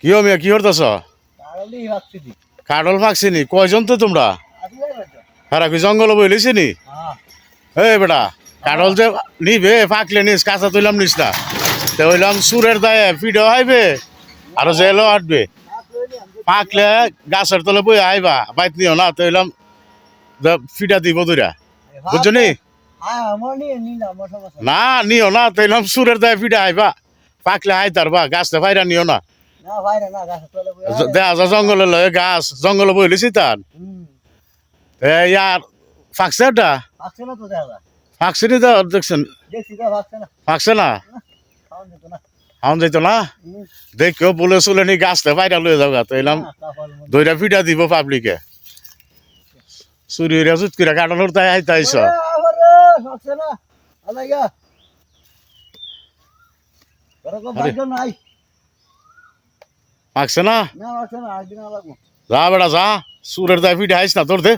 কি মিয়া কি করতেছ? কাঠল ফাঁকছিনি কয়জন তো তোমরা? হ্যাঁ কি জঙ্গল বইলেছি নি? এই বেটা কাঠল যে নিবে ফাঁকলে নিস কাঁচা তুইলাম নিস না তো হইলাম সুরের দায়ে পিঠে হাইবে আর জেলও হাঁটবে পাকলে গাছের তলে বই আইবা বাইত নিও না তো হইলাম ফিটা দিব দুইরা বুঝছো নি? না নিও না তো হইলাম সুরের দায়ে পিঠে আইবা পাকলে আইতারবা গাছটা ফাইরা নিও না দেখা যা জঙ্গলে লয়ে গাছ জঙ্গলে বইলেছি তার ইয়ার ফাঁকছে ওটা ফাঁকছে নি তো দেখছেন ফাঁকছে না খাওয়ান যাইতো না দেখো বলে চলে নি গাছটা বাইরা লয়ে যাও তো এলাম দইটা পিঠা দিব পাবলিকে চুরি হইরা চুট করে কাটানোর তাই আইতা আইস ফাঁকছে না যা বেটা যা সুরের দায় পিঠা আইস না তোর দে